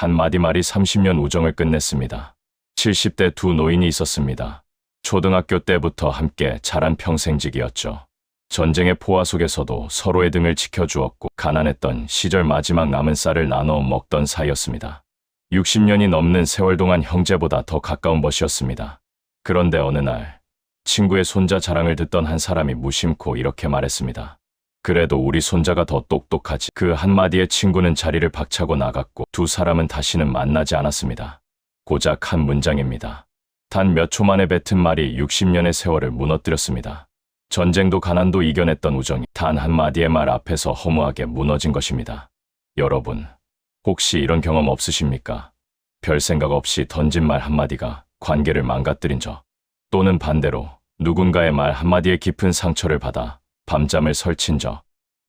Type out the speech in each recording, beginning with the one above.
한마디 말이 30년 우정을 끝냈습니다. 70대 두 노인이 있었습니다. 초등학교 때부터 함께 자란 평생직이었죠. 전쟁의 포화 속에서도 서로의 등을 지켜주었고 가난했던 시절 마지막 남은 쌀을 나눠 먹던 사이였습니다. 60년이 넘는 세월 동안 형제보다 더 가까운 벗이었습니다. 그런데 어느 날 친구의 손자 자랑을 듣던 한 사람이 무심코 이렇게 말했습니다. 그래도 우리 손자가 더 똑똑하지. 그 한마디에 친구는 자리를 박차고 나갔고 두 사람은 다시는 만나지 않았습니다. 고작 한 문장입니다. 단 몇 초 만에 뱉은 말이 60년의 세월을 무너뜨렸습니다. 전쟁도 가난도 이겨냈던 우정이 단 한마디의 말 앞에서 허무하게 무너진 것입니다. 여러분, 혹시 이런 경험 없으십니까? 별 생각 없이 던진 말 한마디가 관계를 망가뜨린 적, 또는 반대로 누군가의 말 한마디에 깊은 상처를 받아 밤잠을 설친 적.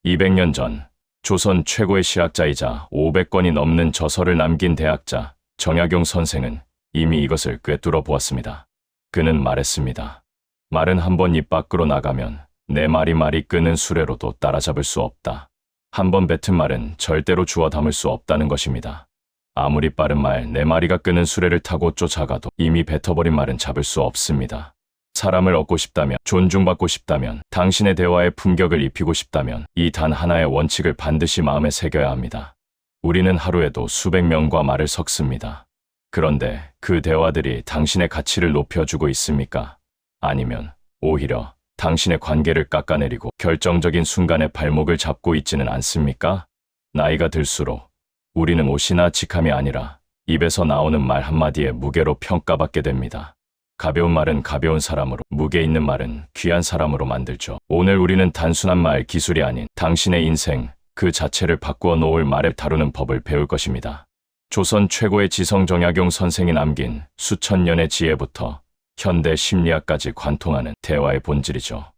200년 전 조선 최고의 시학자이자 500권이 넘는 저서를 남긴 대학자 정약용 선생은 이미 이것을 꿰뚫어 보았습니다. 그는 말했습니다. 말은 한번 입 밖으로 나가면 내 말이 끄는 수레로도 따라잡을 수 없다. 한번 뱉은 말은 절대로 주워 담을 수 없다는 것입니다. 아무리 빠른 말, 내 마리가 끄는 수레를 타고 쫓아가도 이미 뱉어버린 말은 잡을 수 없습니다. 사람을 얻고 싶다면, 존중받고 싶다면, 당신의 대화에 품격을 입히고 싶다면 이 단 하나의 원칙을 반드시 마음에 새겨야 합니다. 우리는 하루에도 수백 명과 말을 섞습니다. 그런데 그 대화들이 당신의 가치를 높여주고 있습니까? 아니면 오히려 당신의 관계를 깎아내리고 결정적인 순간에 발목을 잡고 있지는 않습니까? 나이가 들수록 우리는 옷이나 직함이 아니라 입에서 나오는 말 한마디에 무게로 평가받게 됩니다. 가벼운 말은 가벼운 사람으로, 무게 있는 말은 귀한 사람으로 만들죠. 오늘 우리는 단순한 말 기술이 아닌 당신의 인생 그 자체를 바꾸어 놓을 말을 다루는 법을 배울 것입니다. 조선 최고의 지성 정약용 선생이 남긴 수천 년의 지혜부터 현대 심리학까지 관통하는 대화의 본질이죠.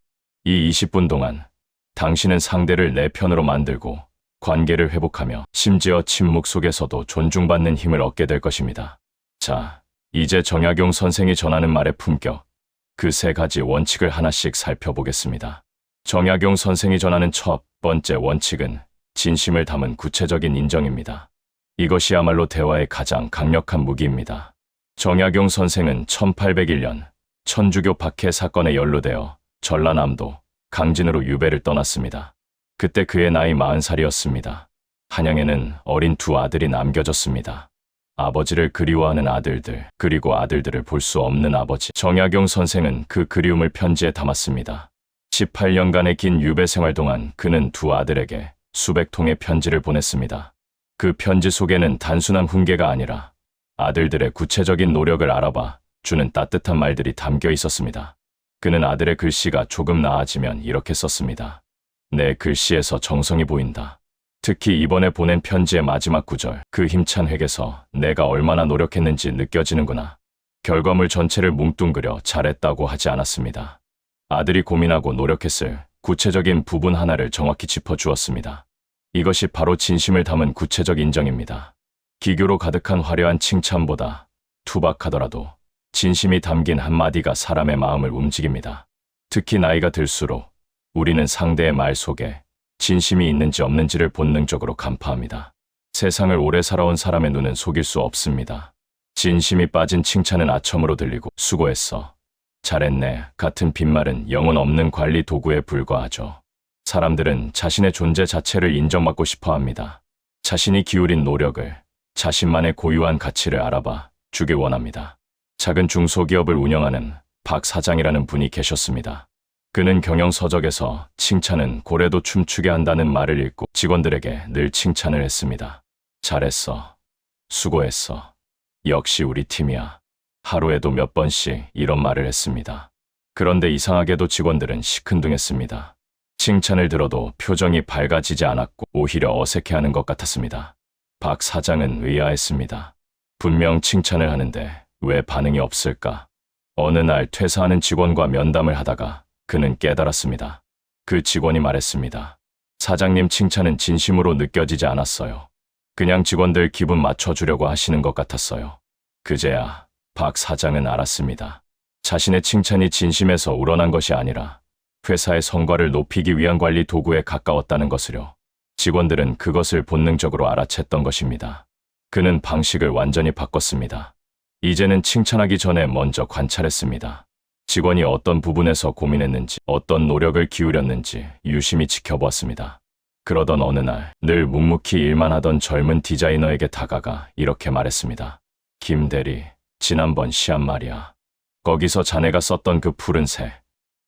이 20분 동안 당신은 상대를 내 편으로 만들고 관계를 회복하며 심지어 침묵 속에서도 존중받는 힘을 얻게 될 것입니다. 자, 이제 정약용 선생이 전하는 말의 품격, 그 세 가지 원칙을 하나씩 살펴보겠습니다. 정약용 선생이 전하는 첫 번째 원칙은 진심을 담은 구체적인 인정입니다. 이것이야말로 대화의 가장 강력한 무기입니다. 정약용 선생은 1801년 천주교 박해 사건에 연루되어 전라남도 강진으로 유배를 떠났습니다. 그때 그의 나이 40살이었습니다. 한양에는 어린 두 아들이 남겨졌습니다. 아버지를 그리워하는 아들들, 그리고 아들들을 볼 수 없는 아버지. 정약용 선생은 그 그리움을 편지에 담았습니다. 18년간의 긴 유배 생활 동안 그는 두 아들에게 수백 통의 편지를 보냈습니다. 그 편지 속에는 단순한 훈계가 아니라 아들들의 구체적인 노력을 알아봐 주는 따뜻한 말들이 담겨 있었습니다. 그는 아들의 글씨가 조금 나아지면 이렇게 썼습니다. 내 글씨에서 정성이 보인다. 특히 이번에 보낸 편지의 마지막 구절, 그 힘찬 획에서 내가 얼마나 노력했는지 느껴지는구나. 결과물 전체를 뭉뚱그려 잘했다고 하지 않았습니다. 아들이 고민하고 노력했을 구체적인 부분 하나를 정확히 짚어주었습니다. 이것이 바로 진심을 담은 구체적 인정입니다. 기교로 가득한 화려한 칭찬보다 투박하더라도 진심이 담긴 한마디가 사람의 마음을 움직입니다. 특히 나이가 들수록 우리는 상대의 말 속에 진심이 있는지 없는지를 본능적으로 간파합니다. 세상을 오래 살아온 사람의 눈은 속일 수 없습니다. 진심이 빠진 칭찬은 아첨으로 들리고 수고했어, 잘했네 같은 빈말은 영혼 없는 관리 도구에 불과하죠. 사람들은 자신의 존재 자체를 인정받고 싶어 합니다. 자신이 기울인 노력을, 자신만의 고유한 가치를 알아봐 주길 원합니다. 작은 중소기업을 운영하는 박 사장이라는 분이 계셨습니다. 그는 경영서적에서 칭찬은 고래도 춤추게 한다는 말을 읽고 직원들에게 늘 칭찬을 했습니다. 잘했어, 수고했어, 역시 우리 팀이야. 하루에도 몇 번씩 이런 말을 했습니다. 그런데 이상하게도 직원들은 시큰둥했습니다. 칭찬을 들어도 표정이 밝아지지 않았고 오히려 어색해하는 것 같았습니다. 박 사장은 의아했습니다. 분명 칭찬을 하는데 왜 반응이 없을까? 어느 날 퇴사하는 직원과 면담을 하다가 그는 깨달았습니다. 그 직원이 말했습니다. 사장님 칭찬은 진심으로 느껴지지 않았어요. 그냥 직원들 기분 맞춰주려고 하시는 것 같았어요. 그제야 박 사장은 알았습니다. 자신의 칭찬이 진심에서 우러난 것이 아니라 회사의 성과를 높이기 위한 관리 도구에 가까웠다는 것을요. 직원들은 그것을 본능적으로 알아챘던 것입니다. 그는 방식을 완전히 바꿨습니다. 이제는 칭찬하기 전에 먼저 관찰했습니다. 직원이 어떤 부분에서 고민했는지, 어떤 노력을 기울였는지 유심히 지켜보았습니다. 그러던 어느 날 늘 묵묵히 일만 하던 젊은 디자이너에게 다가가 이렇게 말했습니다. 김 대리, 지난번 시합 말이야. 거기서 자네가 썼던 그 푸른색,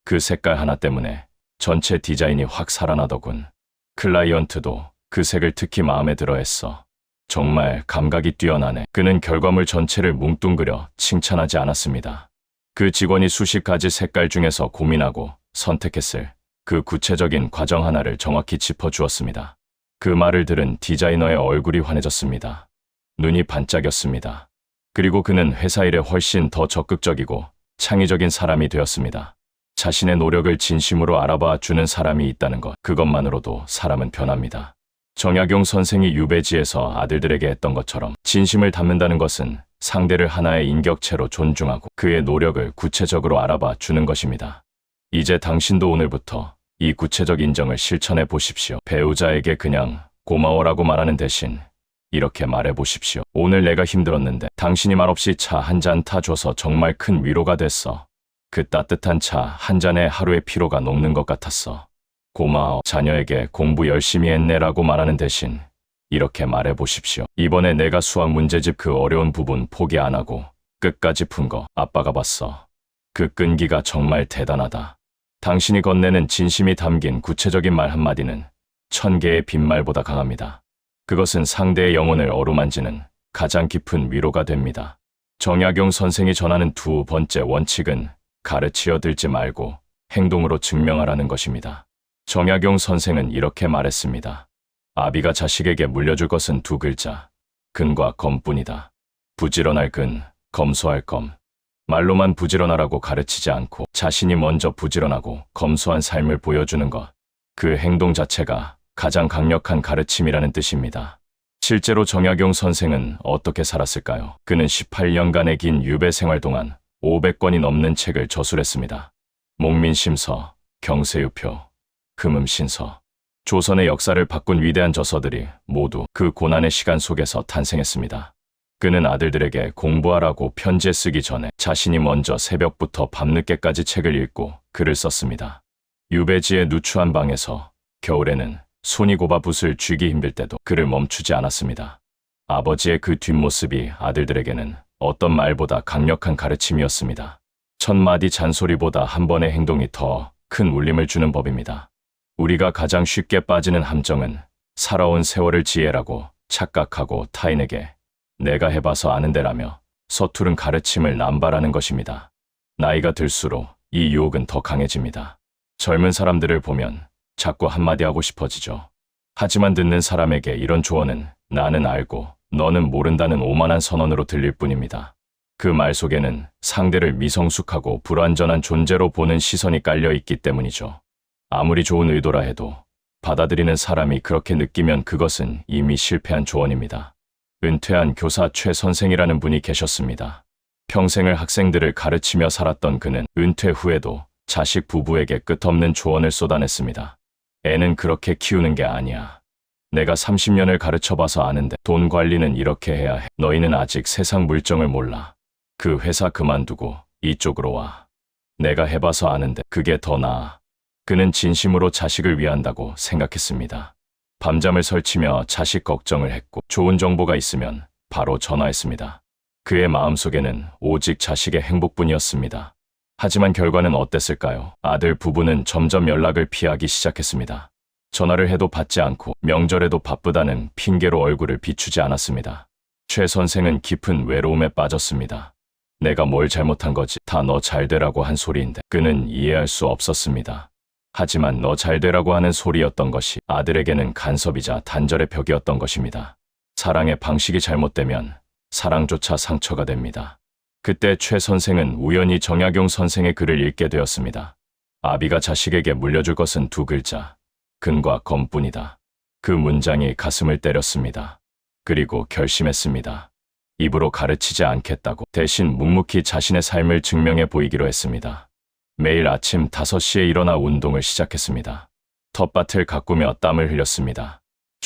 그 색깔 하나 때문에 전체 디자인이 확 살아나더군. 클라이언트도 그 색을 특히 마음에 들어 했어. 정말 감각이 뛰어나네. 그는 결과물 전체를 뭉뚱그려 칭찬하지 않았습니다. 그 직원이 수십 가지 색깔 중에서 고민하고 선택했을 그 구체적인 과정 하나를 정확히 짚어주었습니다. 그 말을 들은 디자이너의 얼굴이 환해졌습니다. 눈이 반짝였습니다. 그리고 그는 회사 일에 훨씬 더 적극적이고 창의적인 사람이 되었습니다. 자신의 노력을 진심으로 알아봐 주는 사람이 있다는 것, 그것만으로도 사람은 변합니다. 정약용 선생이 유배지에서 아들들에게 했던 것처럼 진심을 담는다는 것은 상대를 하나의 인격체로 존중하고 그의 노력을 구체적으로 알아봐 주는 것입니다. 이제 당신도 오늘부터 이 구체적 인정을 실천해 보십시오. 배우자에게 그냥 고마워라고 말하는 대신 이렇게 말해 보십시오. 오늘 내가 힘들었는데 당신이 말없이 차 한 잔 타줘서 정말 큰 위로가 됐어. 그 따뜻한 차 한 잔에 하루의 피로가 녹는 것 같았어. 고마워. 자녀에게 공부 열심히 했네라고 말하는 대신 이렇게 말해 보십시오. 이번에 내가 수학 문제집 그 어려운 부분 포기 안 하고 끝까지 푼 거 아빠가 봤어. 그 끈기가 정말 대단하다. 당신이 건네는 진심이 담긴 구체적인 말 한마디는 1000개의 빈말보다 강합니다. 그것은 상대의 영혼을 어루만지는 가장 깊은 위로가 됩니다. 정약용 선생이 전하는 두 번째 원칙은 가르치려 들지 말고 행동으로 증명하라는 것입니다. 정약용 선생은 이렇게 말했습니다. 아비가 자식에게 물려줄 것은 두 글자, 근과 검뿐이다. 부지런할 근, 검소할 검. 말로만 부지런하라고 가르치지 않고 자신이 먼저 부지런하고 검소한 삶을 보여주는 것, 그 행동 자체가 가장 강력한 가르침이라는 뜻입니다. 실제로 정약용 선생은 어떻게 살았을까요? 그는 18년간의 긴 유배 생활 동안 500권이 넘는 책을 저술했습니다. 목민심서, 경세유표, 금음신서, 조선의 역사를 바꾼 위대한 저서들이 모두 그 고난의 시간 속에서 탄생했습니다. 그는 아들들에게 공부하라고 편지에 쓰기 전에 자신이 먼저 새벽부터 밤늦게까지 책을 읽고 글을 썼습니다. 유배지의 누추한 방에서 겨울에는 손이 곱아 붓을 쥐기 힘들 때도 글을 멈추지 않았습니다. 아버지의 그 뒷모습이 아들들에게는 어떤 말보다 강력한 가르침이었습니다. 1000마디 잔소리보다 한 번의 행동이 더 큰 울림을 주는 법입니다. 우리가 가장 쉽게 빠지는 함정은 살아온 세월을 지혜라고 착각하고 타인에게 내가 해봐서 아는데라며 서투른 가르침을 남발하는 것입니다. 나이가 들수록 이 유혹은 더 강해집니다. 젊은 사람들을 보면 자꾸 한마디 하고 싶어지죠. 하지만 듣는 사람에게 이런 조언은 나는 알고 너는 모른다는 오만한 선언으로 들릴 뿐입니다. 그 말 속에는 상대를 미성숙하고 불완전한 존재로 보는 시선이 깔려 있기 때문이죠. 아무리 좋은 의도라 해도 받아들이는 사람이 그렇게 느끼면 그것은 이미 실패한 조언입니다. 은퇴한 교사 최 선생이라는 분이 계셨습니다. 평생을 학생들을 가르치며 살았던 그는 은퇴 후에도 자식 부부에게 끝없는 조언을 쏟아냈습니다. 애는 그렇게 키우는 게 아니야. 내가 30년을 가르쳐봐서 아는데 돈 관리는 이렇게 해야 해. 너희는 아직 세상 물정을 몰라. 그 회사 그만두고 이쪽으로 와. 내가 해봐서 아는데 그게 더 나아. 그는 진심으로 자식을 위한다고 생각했습니다. 밤잠을 설치며 자식 걱정을 했고 좋은 정보가 있으면 바로 전화했습니다. 그의 마음속에는 오직 자식의 행복뿐이었습니다. 하지만 결과는 어땠을까요? 아들 부부는 점점 연락을 피하기 시작했습니다. 전화를 해도 받지 않고 명절에도 바쁘다는 핑계로 얼굴을 비추지 않았습니다. 최 선생은 깊은 외로움에 빠졌습니다. 내가 뭘 잘못한 거지? 다 너 잘되라고 한 소리인데. 그는 이해할 수 없었습니다. 하지만 너 잘되라고 하는 소리였던 것이 아들에게는 간섭이자 단절의 벽이었던 것입니다. 사랑의 방식이 잘못되면 사랑조차 상처가 됩니다. 그때 최 선생은 우연히 정약용 선생의 글을 읽게 되었습니다. 아비가 자식에게 물려줄 것은 두 글자, 근과 검뿐이다. 그 문장이 가슴을 때렸습니다. 그리고 결심했습니다. 입으로 가르치지 않겠다고 대신 묵묵히 자신의 삶을 증명해 보이기로 했습니다. 매일 아침 5시에 일어나 운동을 시작했습니다. 텃밭을 가꾸며 땀을 흘렸습니다.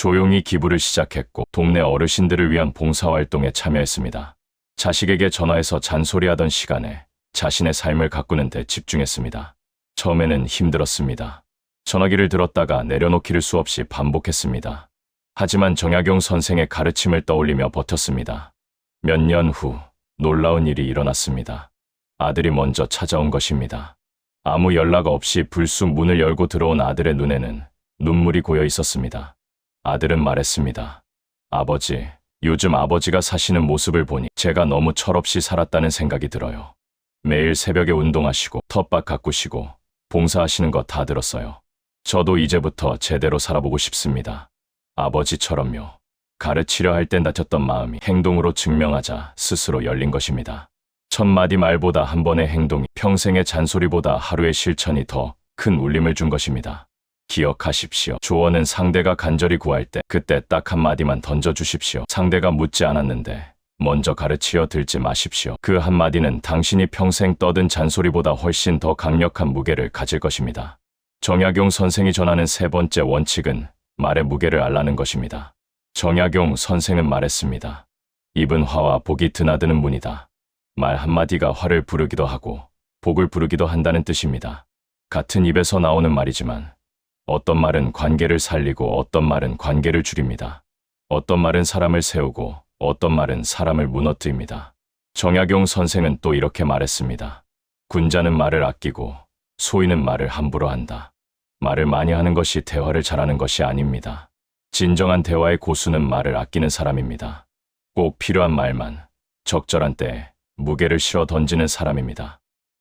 조용히 기부를 시작했고 동네 어르신들을 위한 봉사활동에 참여했습니다. 자식에게 전화해서 잔소리하던 시간에 자신의 삶을 가꾸는 데 집중했습니다. 처음에는 힘들었습니다. 전화기를 들었다가 내려놓기를 수없이 반복했습니다. 하지만 정약용 선생의 가르침을 떠올리며 버텼습니다. 몇 년 후 놀라운 일이 일어났습니다. 아들이 먼저 찾아온 것입니다. 아무 연락 없이 불쑥 문을 열고 들어온 아들의 눈에는 눈물이 고여 있었습니다. 아들은 말했습니다. 아버지, 요즘 아버지가 사시는 모습을 보니 제가 너무 철없이 살았다는 생각이 들어요. 매일 새벽에 운동하시고 텃밭 가꾸시고 봉사하시는 거 다 들었어요. 저도 이제부터 제대로 살아보고 싶습니다. 아버지처럼요. 가르치려 할 땐 다쳤던 마음이 행동으로 증명하자 스스로 열린 것입니다. 첫 마디 말보다 한 번의 행동이 평생의 잔소리보다 하루의 실천이 더 큰 울림을 준 것입니다. 기억하십시오. 조언은 상대가 간절히 구할 때 그때 딱 한마디만 던져주십시오. 상대가 묻지 않았는데 먼저 가르치려 들지 마십시오. 그 한마디는 당신이 평생 떠든 잔소리보다 훨씬 더 강력한 무게를 가질 것입니다. 정약용 선생이 전하는 세 번째 원칙은 말의 무게를 알라는 것입니다. 정약용 선생은 말했습니다. 입은 화와 복이 드나드는 문이다. 말 한마디가 화를 부르기도 하고 복을 부르기도 한다는 뜻입니다. 같은 입에서 나오는 말이지만 어떤 말은 관계를 살리고 어떤 말은 관계를 줄입니다. 어떤 말은 사람을 세우고 어떤 말은 사람을 무너뜨립니다. 정약용 선생은 또 이렇게 말했습니다. 군자는 말을 아끼고 소인은 말을 함부로 한다. 말을 많이 하는 것이 대화를 잘하는 것이 아닙니다. 진정한 대화의 고수는 말을 아끼는 사람입니다. 꼭 필요한 말만 적절한 때에 무게를 실어 던지는 사람입니다.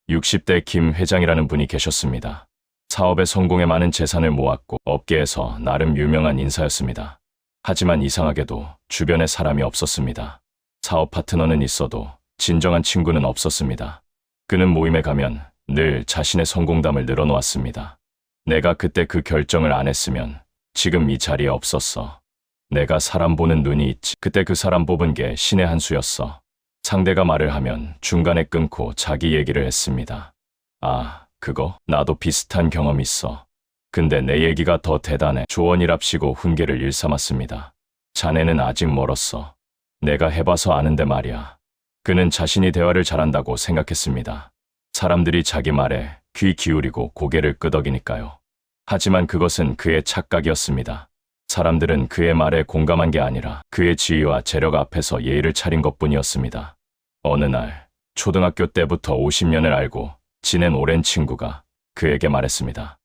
60대 김 회장이라는 분이 계셨습니다. 사업의 성공에 많은 재산을 모았고 업계에서 나름 유명한 인사였습니다. 하지만 이상하게도 주변에 사람이 없었습니다. 사업 파트너는 있어도 진정한 친구는 없었습니다. 그는 모임에 가면 늘 자신의 성공담을 늘어놓았습니다. 내가 그때 그 결정을 안 했으면 지금 이 자리에 없었어. 내가 사람 보는 눈이 있지. 그때 그 사람 뽑은 게 신의 한 수였어. 상대가 말을 하면 중간에 끊고 자기 얘기를 했습니다. 아, 그거? 나도 비슷한 경험 있어. 근데 내 얘기가 더 대단해. 조언이랍시고 훈계를 일삼았습니다. 자네는 아직 멀었어. 내가 해봐서 아는데 말이야. 그는 자신이 대화를 잘한다고 생각했습니다. 사람들이 자기 말에 귀 기울이고 고개를 끄덕이니까요. 하지만 그것은 그의 착각이었습니다. 사람들은 그의 말에 공감한 게 아니라 그의 지위와 재력 앞에서 예의를 차린 것뿐이었습니다. 어느 날 초등학교 때부터 50년을 알고 지낸 오랜 친구가 그에게 말했습니다.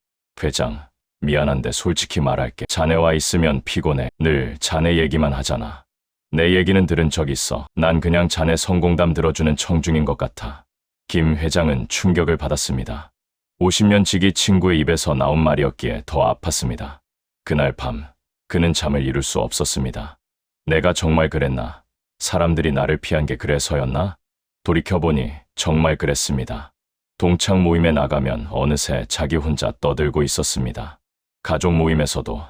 회장, 미안한데 솔직히 말할게. 자네와 있으면 피곤해. 늘 자네 얘기만 하잖아. 내 얘기는 들은 적 있어. 난 그냥 자네 성공담 들어주는 청중인 것 같아. 김 회장은 충격을 받았습니다. 50년 지기 친구의 입에서 나온 말이었기에 더 아팠습니다. 그날 밤 그는 잠을 이룰 수 없었습니다. 내가 정말 그랬나? 사람들이 나를 피한 게 그래서였나? 돌이켜보니 정말 그랬습니다. 동창 모임에 나가면 어느새 자기 혼자 떠들고 있었습니다. 가족 모임에서도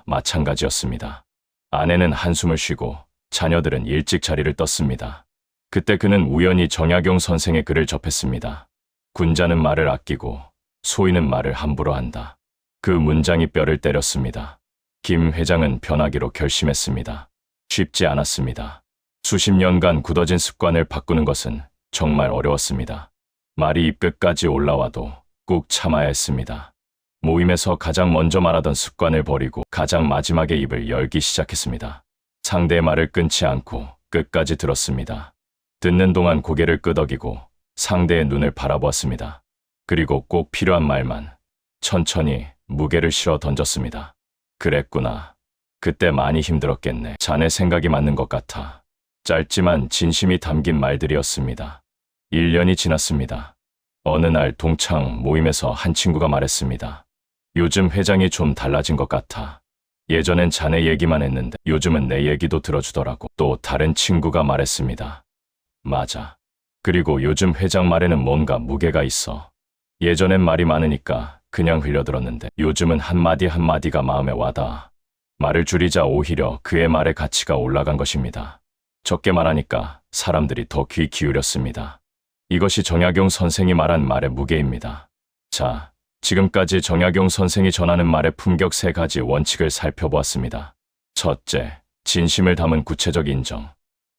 마찬가지였습니다. 아내는 한숨을 쉬고 자녀들은 일찍 자리를 떴습니다. 그때 그는 우연히 정약용 선생의 글을 접했습니다. 군자는 말을 아끼고 소인은 말을 함부로 한다. 그 문장이 뼈를 때렸습니다. 김 회장은 변하기로 결심했습니다. 쉽지 않았습니다. 수십 년간 굳어진 습관을 바꾸는 것은 정말 어려웠습니다. 말이 입 끝까지 올라와도 꾹 참아야 했습니다. 모임에서 가장 먼저 말하던 습관을 버리고 가장 마지막에 입을 열기 시작했습니다. 상대의 말을 끊지 않고 끝까지 들었습니다. 듣는 동안 고개를 끄덕이고 상대의 눈을 바라보았습니다. 그리고 꼭 필요한 말만 천천히 무게를 실어 던졌습니다. 그랬구나. 그때 많이 힘들었겠네. 자네 생각이 맞는 것 같아. 짧지만 진심이 담긴 말들이었습니다. 1년이 지났습니다. 어느 날 동창 모임에서 한 친구가 말했습니다. 요즘 회장이 좀 달라진 것 같아. 예전엔 자네 얘기만 했는데 요즘은 내 얘기도 들어주더라고. 또 다른 친구가 말했습니다. 맞아. 그리고 요즘 회장 말에는 뭔가 무게가 있어. 예전엔 말이 많으니까 그냥 흘려들었는데 요즘은 한마디 한마디가 마음에 와닿아. 말을 줄이자 오히려 그의 말의 가치가 올라간 것입니다. 적게 말하니까 사람들이 더 귀 기울였습니다. 이것이 정약용 선생이 말한 말의 무게입니다. 자, 지금까지 정약용 선생이 전하는 말의 품격 3가지 원칙을 살펴보았습니다. 첫째, 진심을 담은 구체적 인정.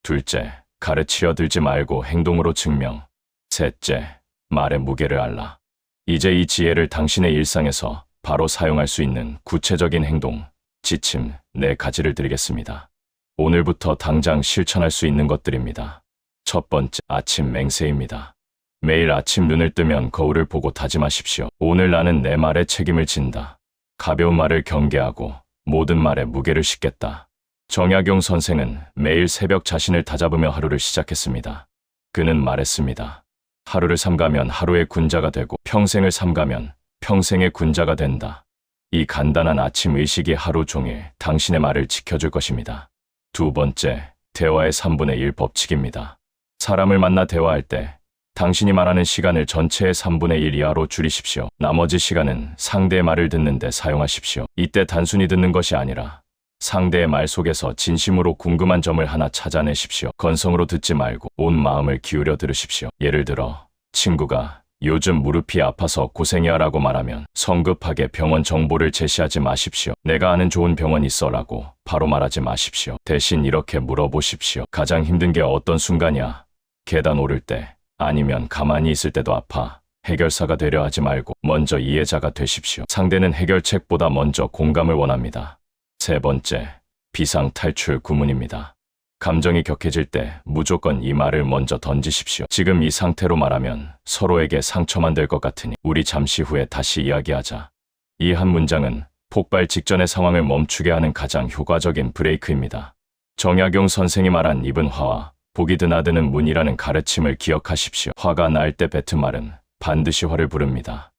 둘째, 가르치려 들지 말고 행동으로 증명. 셋째, 말의 무게를 알라. 이제 이 지혜를 당신의 일상에서 바로 사용할 수 있는 구체적인 행동, 지침 4가지를 드리겠습니다. 오늘부터 당장 실천할 수 있는 것들입니다. 첫 번째, 아침 맹세입니다. 매일 아침 눈을 뜨면 거울을 보고 다짐하십시오. 오늘 나는 내 말에 책임을 진다. 가벼운 말을 경계하고 모든 말에 무게를 싣겠다. 정약용 선생은 매일 새벽 자신을 다잡으며 하루를 시작했습니다. 그는 말했습니다. 하루를 삼가면 하루의 군자가 되고 평생을 삼가면 평생의 군자가 된다. 이 간단한 아침 의식이 하루 종일 당신의 말을 지켜줄 것입니다. 두 번째, 대화의 3분의 1 법칙입니다. 사람을 만나 대화할 때 당신이 말하는 시간을 전체의 3분의 1 이하로 줄이십시오. 나머지 시간은 상대의 말을 듣는 데 사용하십시오. 이때 단순히 듣는 것이 아니라 상대의 말 속에서 진심으로 궁금한 점을 하나 찾아내십시오. 건성으로 듣지 말고 온 마음을 기울여 들으십시오. 예를 들어 친구가 요즘 무릎이 아파서 고생이야 라고 말하면 성급하게 병원 정보를 제시하지 마십시오. 내가 아는 좋은 병원 있어 라고 바로 말하지 마십시오. 대신 이렇게 물어보십시오. 가장 힘든 게 어떤 순간이야? 계단 오를 때 아니면 가만히 있을 때도 아파. 해결사가 되려 하지 말고 먼저 이해자가 되십시오. 상대는 해결책보다 먼저 공감을 원합니다. 세 번째, 비상 탈출 구문입니다. 감정이 격해질 때 무조건 이 말을 먼저 던지십시오. 지금 이 상태로 말하면 서로에게 상처만 될 것 같으니 우리 잠시 후에 다시 이야기하자. 이 한 문장은 폭발 직전의 상황을 멈추게 하는 가장 효과적인 브레이크입니다. 정약용 선생이 말한 입은 화와 복이 드나드는 문이라는 가르침을 기억하십시오. 화가 날 때 뱉은 말은 반드시 화를 부릅니다.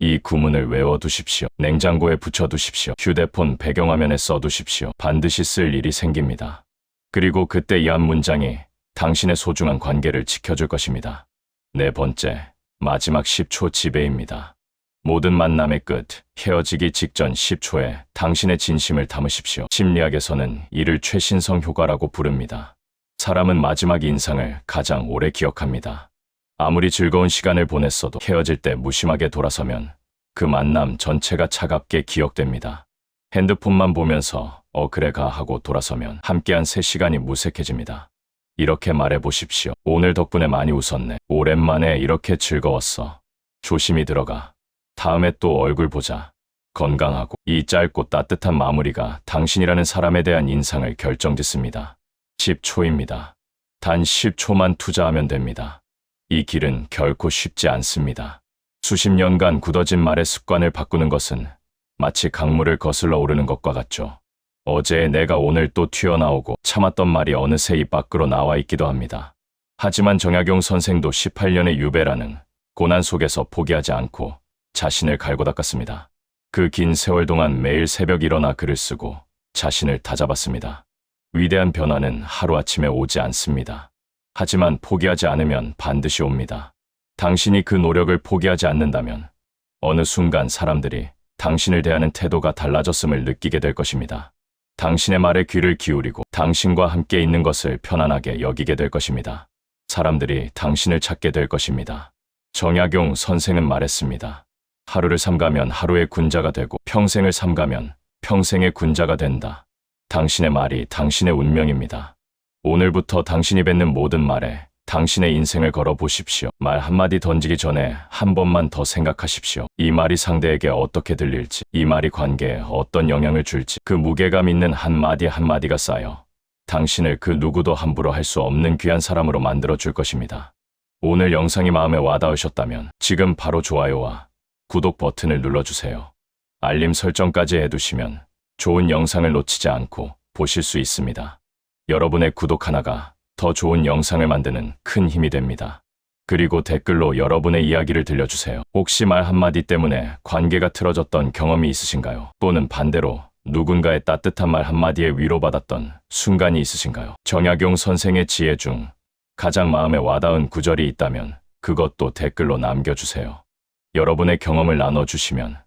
이 구문을 외워두십시오. 냉장고에 붙여두십시오. 휴대폰 배경화면에 써두십시오. 반드시 쓸 일이 생깁니다. 그리고 그때 이 한 문장이 당신의 소중한 관계를 지켜줄 것입니다. 네 번째, 마지막 10초 지배입니다. 모든 만남의 끝, 헤어지기 직전 10초에 당신의 진심을 담으십시오. 심리학에서는 이를 최신성 효과라고 부릅니다. 사람은 마지막 인상을 가장 오래 기억합니다. 아무리 즐거운 시간을 보냈어도 헤어질 때 무심하게 돌아서면 그 만남 전체가 차갑게 기억됩니다. 핸드폰만 보면서 그래 가 하고 돌아서면 함께한 3시간이 무색해집니다. 이렇게 말해보십시오. 오늘 덕분에 많이 웃었네. 오랜만에 이렇게 즐거웠어. 조심히 들어가. 다음에 또 얼굴 보자. 건강하고. 이 짧고 따뜻한 마무리가 당신이라는 사람에 대한 인상을 결정짓습니다. 10초입니다. 단 10초만 투자하면 됩니다. 이 길은 결코 쉽지 않습니다. 수십 년간 굳어진 말의 습관을 바꾸는 것은 마치 강물을 거슬러 오르는 것과 같죠. 어제 내가 오늘 또 튀어나오고 참았던 말이 어느새 입 밖으로 나와 있기도 합니다. 하지만 정약용 선생도 18년의 유배라는 고난 속에서 포기하지 않고 자신을 갈고 닦았습니다. 그 긴 세월 동안 매일 새벽 일어나 글을 쓰고 자신을 다잡았습니다. 위대한 변화는 하루아침에 오지 않습니다. 하지만 포기하지 않으면 반드시 옵니다. 당신이 그 노력을 포기하지 않는다면 어느 순간 사람들이 당신을 대하는 태도가 달라졌음을 느끼게 될 것입니다. 당신의 말에 귀를 기울이고 당신과 함께 있는 것을 편안하게 여기게 될 것입니다. 사람들이 당신을 찾게 될 것입니다. 정약용 선생은 말했습니다. 하루를 삼가면 하루의 군자가 되고 평생을 삼가면 평생의 군자가 된다. 당신의 말이 당신의 운명입니다. 오늘부터 당신이 뱉는 모든 말에 당신의 인생을 걸어보십시오. 말 한마디 던지기 전에 한 번만 더 생각하십시오. 이 말이 상대에게 어떻게 들릴지, 이 말이 관계에 어떤 영향을 줄지, 그 무게감 있는 한마디 한마디가 쌓여 당신을 그 누구도 함부로 할 수 없는 귀한 사람으로 만들어줄 것입니다. 오늘 영상이 마음에 와닿으셨다면 지금 바로 좋아요와 구독 버튼을 눌러주세요. 알림 설정까지 해두시면 좋은 영상을 놓치지 않고 보실 수 있습니다. 여러분의 구독 하나가 더 좋은 영상을 만드는 큰 힘이 됩니다. 그리고 댓글로 여러분의 이야기를 들려주세요. 혹시 말 한마디 때문에 관계가 틀어졌던 경험이 있으신가요? 또는 반대로 누군가의 따뜻한 말 한마디에 위로받았던 순간이 있으신가요? 정약용 선생의 지혜 중 가장 마음에 와닿은 구절이 있다면 그것도 댓글로 남겨주세요. 여러분의 경험을 나눠주시면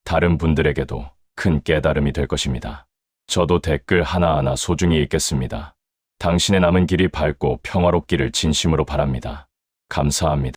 다른 분들에게도 큰 깨달음이 될 것입니다. 저도 댓글 하나하나 소중히 읽겠습니다. 당신의 남은 길이 밝고 평화롭기를 진심으로 바랍니다. 감사합니다.